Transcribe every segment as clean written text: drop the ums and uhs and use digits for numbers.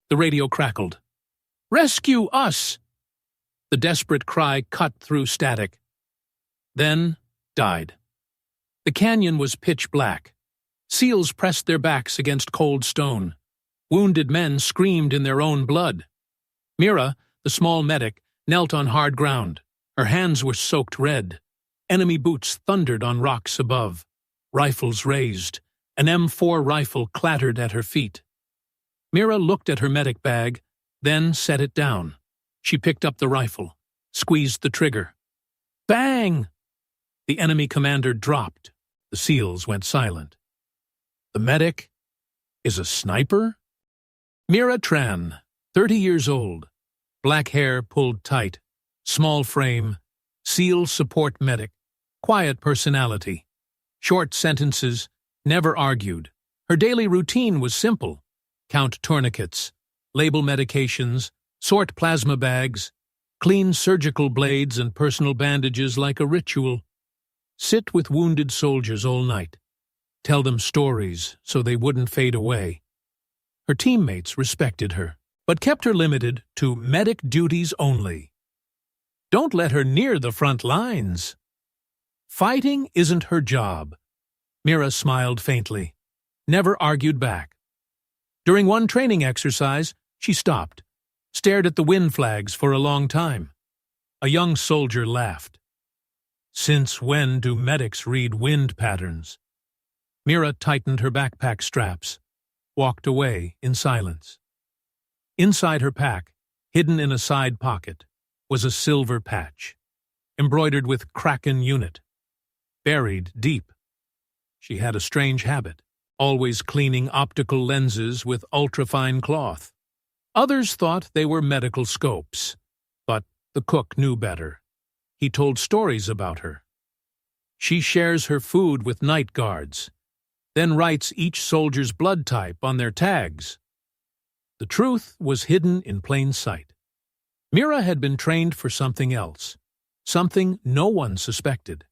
The radio crackled. "Rescue us!" The desperate cry cut through static. Then died. The canyon was pitch black. Seals pressed their backs against cold stone. Wounded men screamed in their own blood. Mira, the small medic, knelt on hard ground. Her hands were soaked red. Enemy boots thundered on rocks above. Rifles raised. An M4 rifle clattered at her feet. Mira looked at her medic bag, then set it down. She picked up the rifle, squeezed the trigger. Bang! The enemy commander dropped. The SEALs went silent. The medic is a sniper? Mira Tran, 30 years old, black hair pulled tight, small frame, SEAL support medic, quiet personality, short sentences, never argued. Her daily routine was simple: count tourniquets, label medications, sort plasma bags, clean surgical blades and personal bandages like a ritual, sit with wounded soldiers all night, tell them stories so they wouldn't fade away. Her teammates respected her, but kept her limited to medic duties only. Don't let her near the front lines. Fighting isn't her job. Mira smiled faintly, never argued back. During one training exercise, she stopped, stared at the wind flags for a long time. A young soldier laughed. Since when do medics read wind patterns? Mira tightened her backpack straps, walked away in silence. Inside her pack, hidden in a side pocket, was a silver patch, embroidered with Kraken unit, buried deep. She had a strange habit, always cleaning optical lenses with ultrafine cloth. Others thought they were medical scopes, but the cook knew better. He told stories about her. She shares her food with night guards, then writes each soldier's blood type on their tags. The truth was hidden in plain sight. Mira had been trained for something else, something no one suspected.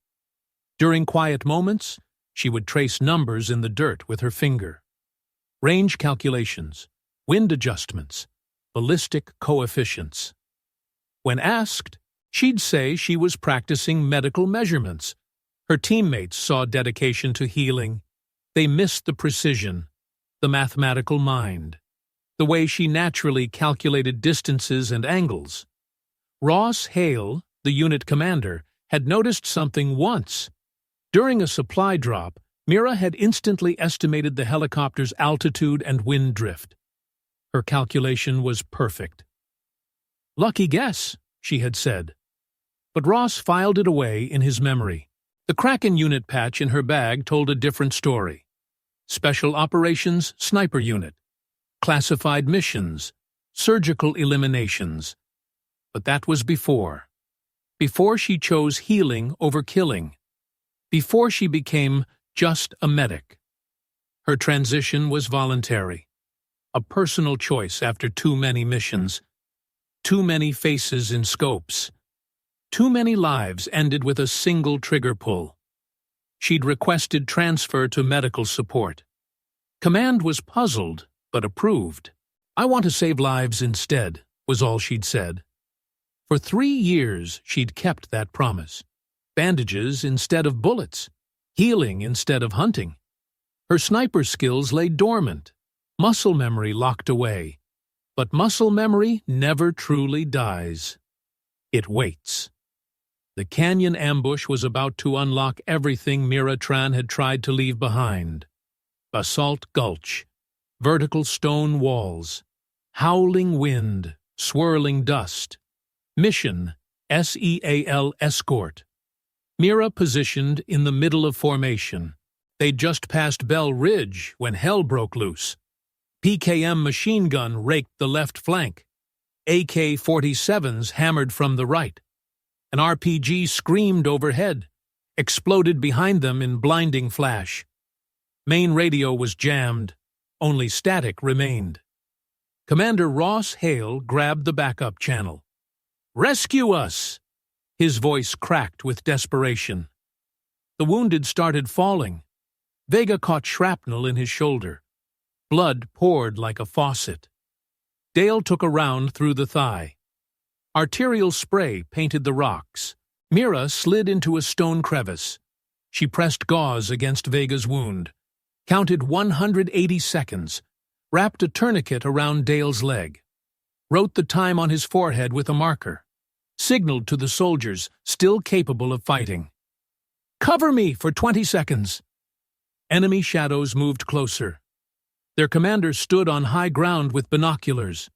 During quiet moments, she would trace numbers in the dirt with her finger. Range calculations, wind adjustments, ballistic coefficients. When asked, she'd say she was practicing medical measurements. Her teammates saw dedication to healing. They missed the precision, the mathematical mind, the way she naturally calculated distances and angles. Ross Hale, the unit commander, had noticed something once. During a supply drop, Mira had instantly estimated the helicopter's altitude and wind drift. Her calculation was perfect. "Lucky guess," she had said. But Ross filed it away in his memory. The Kraken unit patch in her bag told a different story. Special Operations Sniper Unit, classified missions, surgical eliminations. But that was before. Before she chose healing over killing. Before she became just a medic. Her transition was voluntary. A personal choice after too many missions. Too many faces in scopes. Too many lives ended with a single trigger pull. She'd requested transfer to medical support. Command was puzzled, but approved. "I want to save lives instead," was all she'd said. For 3 years, she'd kept that promise. Bandages instead of bullets. Healing instead of hunting. Her sniper skills lay dormant. Muscle memory locked away. But muscle memory never truly dies. It waits. The canyon ambush was about to unlock everything Mira Tran had tried to leave behind. Basalt gulch, vertical stone walls, howling wind, swirling dust. Mission, SEAL escort. Mira positioned in the middle of formation. They'd just passed Bell Ridge when hell broke loose. PKM machine gun raked the left flank. AK-47s hammered from the right. An RPG screamed overhead, exploded behind them in blinding flash. Main radio was jammed. Only static remained. Commander Ross Hale grabbed the backup channel. "Rescue us!" His voice cracked with desperation. The wounded started falling. Vega caught shrapnel in his shoulder. Blood poured like a faucet. Dale took a round through the thigh. Arterial spray painted the rocks. Mira slid into a stone crevice. She pressed gauze against Vega's wound, counted 180 seconds, wrapped a tourniquet around Dale's leg, wrote the time on his forehead with a marker, signaled to the soldiers still capable of fighting. "Cover me for 20 seconds." Enemy shadows moved closer. Their commander stood on high ground with binoculars.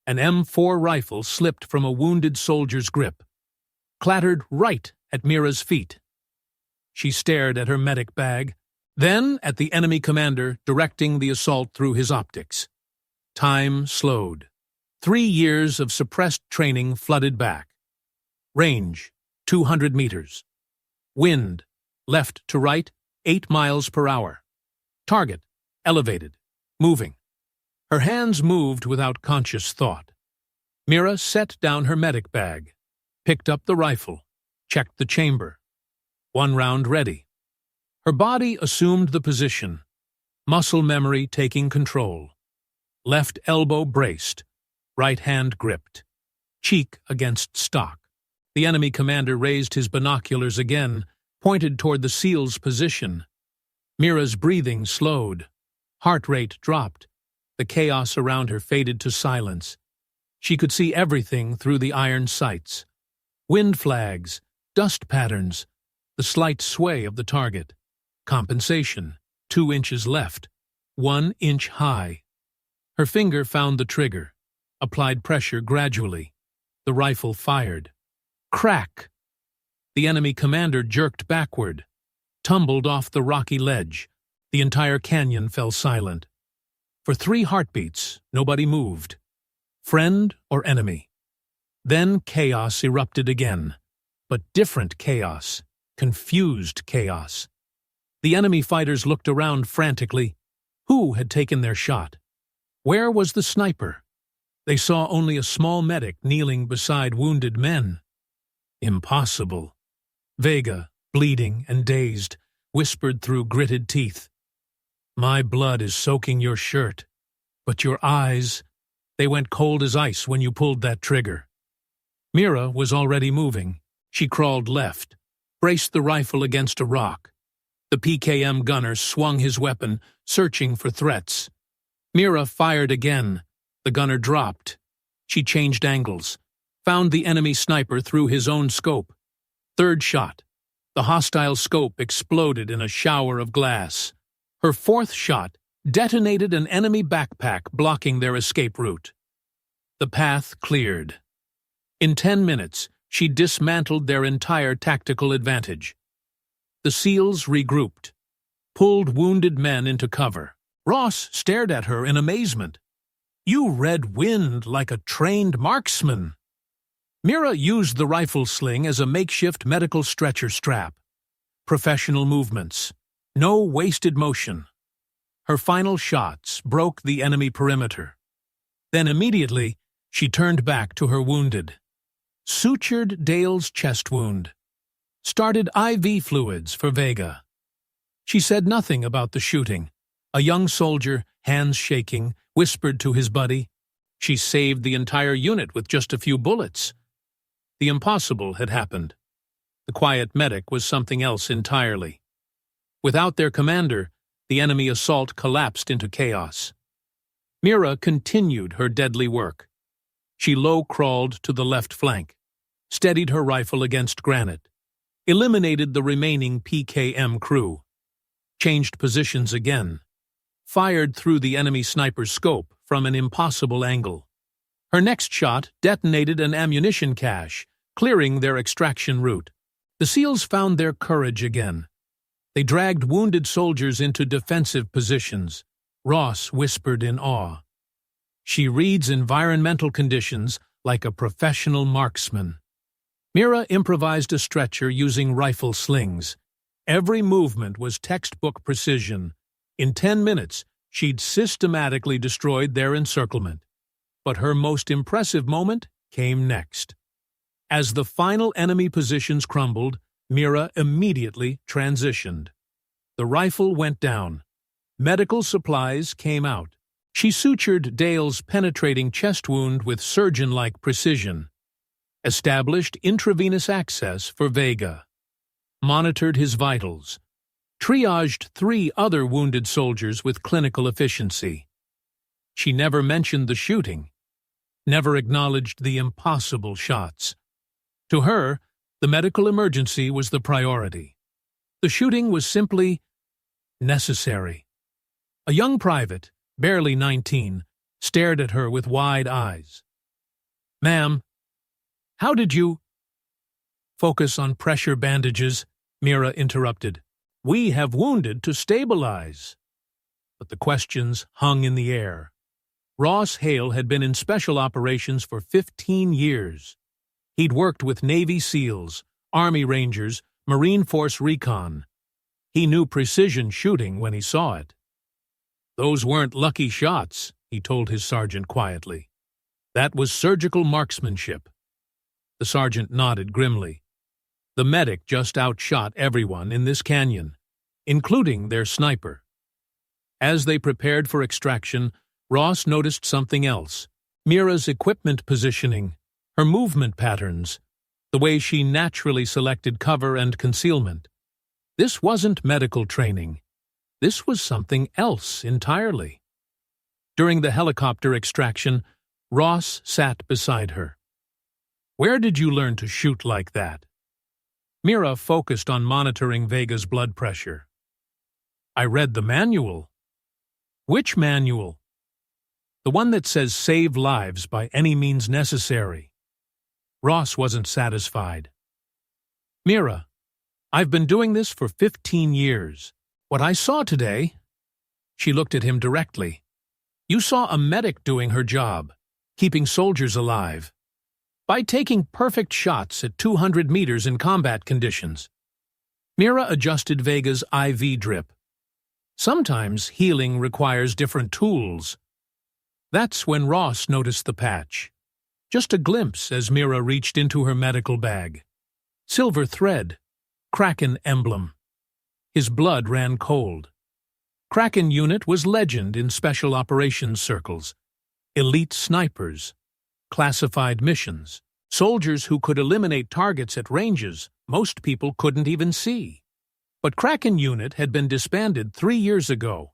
An M4 rifle slipped from a wounded soldier's grip, clattered right at Mira's feet. She stared at her medic bag, then at the enemy commander directing the assault through his optics. Time slowed. 3 years of suppressed training flooded back. Range, 200 meters. Wind, left to right, 8 miles per hour. Target, elevated, moving. Her hands moved without conscious thought. Mira set down her medic bag, picked up the rifle, checked the chamber. 1 round ready. Her body assumed the position, muscle memory taking control. Left elbow braced, right hand gripped, cheek against stock. The enemy commander raised his binoculars again, pointed toward the SEAL's position. Mira's breathing slowed. Heart rate dropped. The chaos around her faded to silence. She could see everything through the iron sights. Wind flags, dust patterns, the slight sway of the target. Compensation, 2 inches left, 1 inch high. Her finger found the trigger, applied pressure gradually. The rifle fired. Crack! The enemy commander jerked backward, tumbled off the rocky ledge. The entire canyon fell silent. For 3 heartbeats, nobody moved. Friend or enemy? Then chaos erupted again, but different chaos, confused chaos. The enemy fighters looked around frantically. Who had taken their shot? Where was the sniper? They saw only a small medic kneeling beside wounded men. Impossible. Vega, bleeding and dazed, whispered through gritted teeth. "My blood is soaking your shirt, but your eyes, they went cold as ice when you pulled that trigger." Mira was already moving. She crawled left, braced the rifle against a rock. The PKM gunner swung his weapon, searching for threats. Mira fired again. The gunner dropped. She changed angles, found the enemy sniper through his own scope. 3rd shot. The hostile scope exploded in a shower of glass. Her 4th shot detonated an enemy backpack blocking their escape route. The path cleared. In 10 minutes, she dismantled their entire tactical advantage. The SEALs regrouped, pulled wounded men into cover. Ross stared at her in amazement. "You red wind like a trained marksman." Mira used the rifle sling as a makeshift medical stretcher strap. Professional movements. No wasted motion. Her final shots broke the enemy perimeter. Then immediately, she turned back to her wounded. Sutured Dale's chest wound. Started IV fluids for Vega. She said nothing about the shooting. A young soldier, hands shaking, whispered to his buddy. She saved the entire unit with just a few bullets. The impossible had happened. The quiet medic was something else entirely. Without their commander, the enemy assault collapsed into chaos. Mira continued her deadly work. She low-crawled to the left flank, steadied her rifle against granite, eliminated the remaining PKM crew, changed positions again, fired through the enemy sniper's scope from an impossible angle. Her next shot detonated an ammunition cache, clearing their extraction route. The SEALs found their courage again. They dragged wounded soldiers into defensive positions. Ross whispered in awe. "She reads environmental conditions like a professional marksman." Mira improvised a stretcher using rifle slings. Every movement was textbook precision. In 10 minutes, she'd systematically destroyed their encirclement. But her most impressive moment came next. As the final enemy positions crumbled, Mira immediately transitioned. The rifle went down. Medical supplies came out. She sutured Dale's penetrating chest wound with surgeon-like precision, established intravenous access for Vega, monitored his vitals, triaged 3 other wounded soldiers with clinical efficiency. She never mentioned the shooting, never acknowledged the impossible shots. To her, the medical emergency was the priority. The shooting was simply necessary. A young private, barely 19, stared at her with wide eyes. "Ma'am, how did you—" "Focus on pressure bandages," Mira interrupted. "We have wounded to stabilize." But the questions hung in the air. Ross Hale had been in special operations for 15 years. He'd worked with Navy SEALs, Army Rangers, Marine Force Recon. He knew precision shooting when he saw it. "Those weren't lucky shots," he told his sergeant quietly. "That was surgical marksmanship." The sergeant nodded grimly. The medic just outshot everyone in this canyon, including their sniper. As they prepared for extraction, Ross noticed something else: Mira's equipment positioning, her movement patterns, the way she naturally selected cover and concealment. This wasn't medical training. This was something else entirely. During the helicopter extraction, Ross sat beside her. "Where did you learn to shoot like that?" Mira focused on monitoring Vega's blood pressure. "I read the manual." "Which manual?" "The one that says save lives by any means necessary." Ross wasn't satisfied. "Mira, I've been doing this for 15 years. What I saw today—" She looked at him directly. "You saw a medic doing her job, keeping soldiers alive, by taking perfect shots at 200 meters in combat conditions." Mira adjusted Vega's IV drip. Sometimes healing requires different tools. That's when Ross noticed the patch. Just a glimpse as Mira reached into her medical bag. Silver thread, Kraken emblem. His blood ran cold. Kraken unit was legend in special operations circles. Elite snipers, classified missions, soldiers who could eliminate targets at ranges most people couldn't even see. But Kraken unit had been disbanded 3 years ago,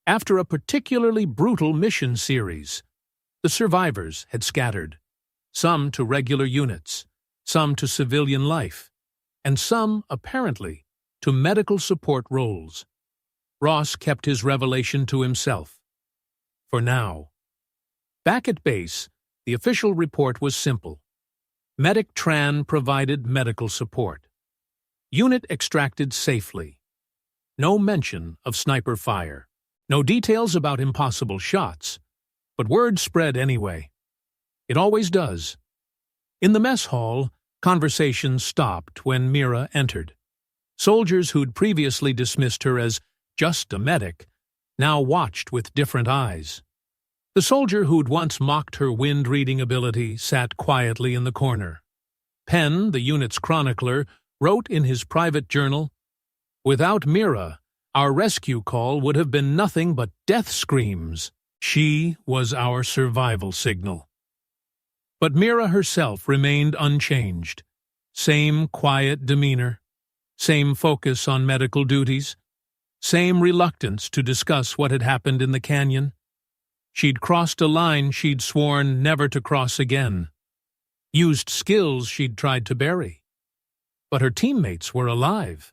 after a particularly brutal mission series. The survivors had scattered, some to regular units, some to civilian life, and some, apparently, to medical support roles. Ross kept his revelation to himself. For now. Back at base, the official report was simple. Mira Tran provided medical support. Unit extracted safely. No mention of sniper fire. No details about impossible shots. But word spread anyway. It always does. In the mess hall, conversation stopped when Mira entered. Soldiers who'd previously dismissed her as just a medic now watched with different eyes. The soldier who'd once mocked her wind-reading ability sat quietly in the corner. Penn, the unit's chronicler, wrote in his private journal, "Without Mira, our rescue call would have been nothing but death screams. She was our survival signal." But Mira herself remained unchanged. Same quiet demeanor, same focus on medical duties, same reluctance to discuss what had happened in the canyon. She'd crossed a line she'd sworn never to cross again, used skills she'd tried to bury. But her teammates were alive.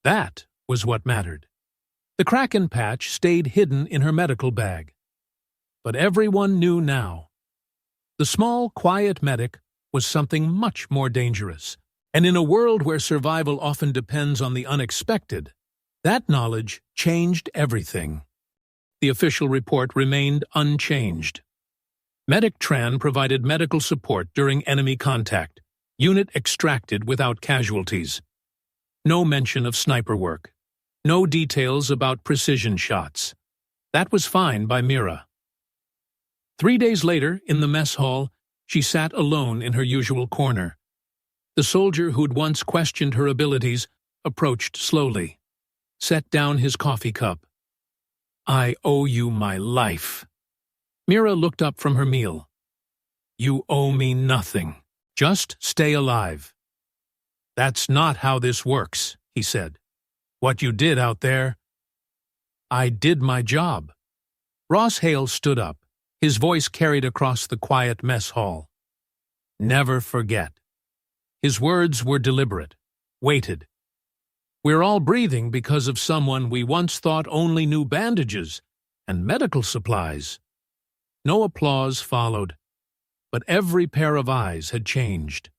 That was what mattered. The Kraken patch stayed hidden in her medical bag. But everyone knew now. The small, quiet medic was something much more dangerous. And in a world where survival often depends on the unexpected, that knowledge changed everything. The official report remained unchanged. Mira Tran provided medical support during enemy contact. Unit extracted without casualties. No mention of sniper work. No details about precision shots. That was fine by Mira. 3 days later, in the mess hall, she sat alone in her usual corner. The soldier who'd once questioned her abilities approached slowly, set down his coffee cup. I owe you my life. Mira looked up from her meal. You owe me nothing. Just stay alive. That's not how this works, he said. What you did out there... I did my job. Ross Hale stood up, his voice carried across the quiet mess hall. Never forget. His words were deliberate, weighted. We're all breathing because of someone we once thought only knew bandages and medical supplies. No applause followed, but every pair of eyes had changed.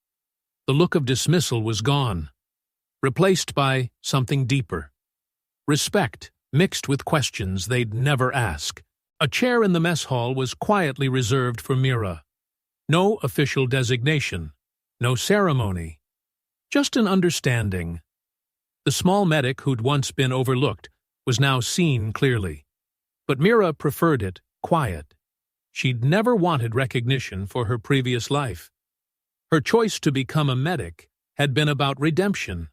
The look of dismissal was gone, replaced by something deeper. Respect mixed with questions they'd never ask. A chair in the mess hall was quietly reserved for Mira. No official designation, no ceremony, just an understanding. The small medic who'd once been overlooked was now seen clearly. But Mira preferred it quiet. She'd never wanted recognition for her previous life. Her choice to become a medic had been about redemption,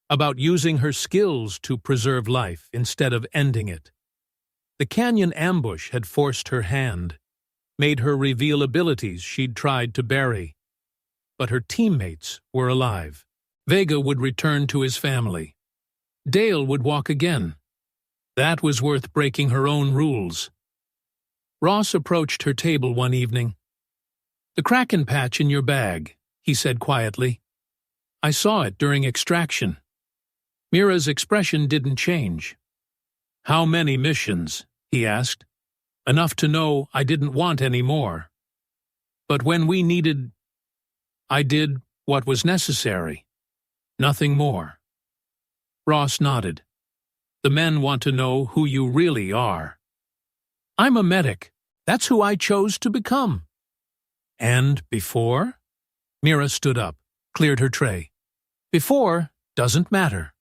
about using her skills to preserve life instead of ending it. The canyon ambush had forced her hand, made her reveal abilities she'd tried to bury. But her teammates were alive. Vega would return to his family. Dale would walk again. That was worth breaking her own rules. Ross approached her table one evening. The Kraken patch in your bag, he said quietly. I saw it during extraction. Mira's expression didn't change. How many missions? He asked. Enough to know I didn't want any more. But when we needed, I did what was necessary. Nothing more. Ross nodded. The men want to know who you really are. I'm a medic. That's who I chose to become. And before? Mira stood up, cleared her tray. Before doesn't matter.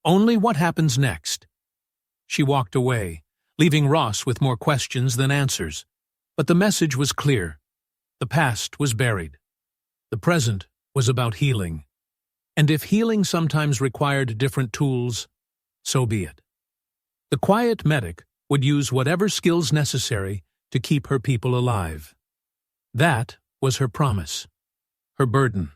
Only what happens next. She walked away, leaving Ross with more questions than answers. But the message was clear. The past was buried. The present was about healing. And if healing sometimes required different tools, so be it. The quiet medic would use whatever skills necessary to keep her people alive. That was her promise, her burden,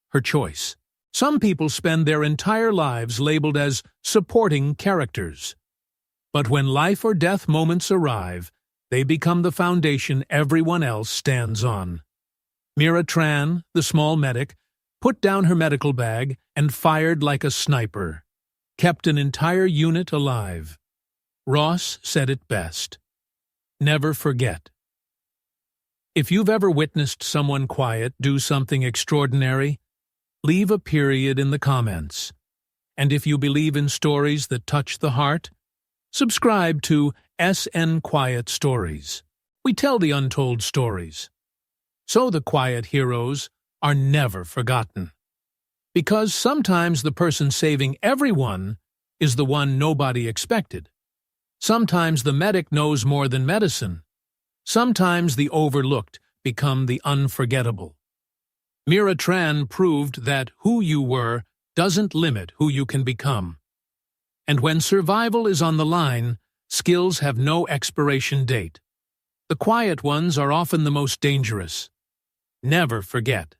her choice. Some people spend their entire lives labeled as supporting characters. But when life or death moments arrive, they become the foundation everyone else stands on. Mira Tran, the small medic, put down her medical bag and fired like a sniper, kept an entire unit alive. Ross said it best. Never forget. If you've ever witnessed someone quiet do something extraordinary, leave a period in the comments. And if you believe in stories that touch the heart, subscribe to SN Quiet Stories. We tell the untold stories. So the quiet heroes are never forgotten. Because sometimes the person saving everyone is the one nobody expected. Sometimes the medic knows more than medicine. Sometimes the overlooked become the unforgettable. Mira Tran proved that who you were doesn't limit who you can become. And when survival is on the line, skills have no expiration date. The quiet ones are often the most dangerous. Never forget.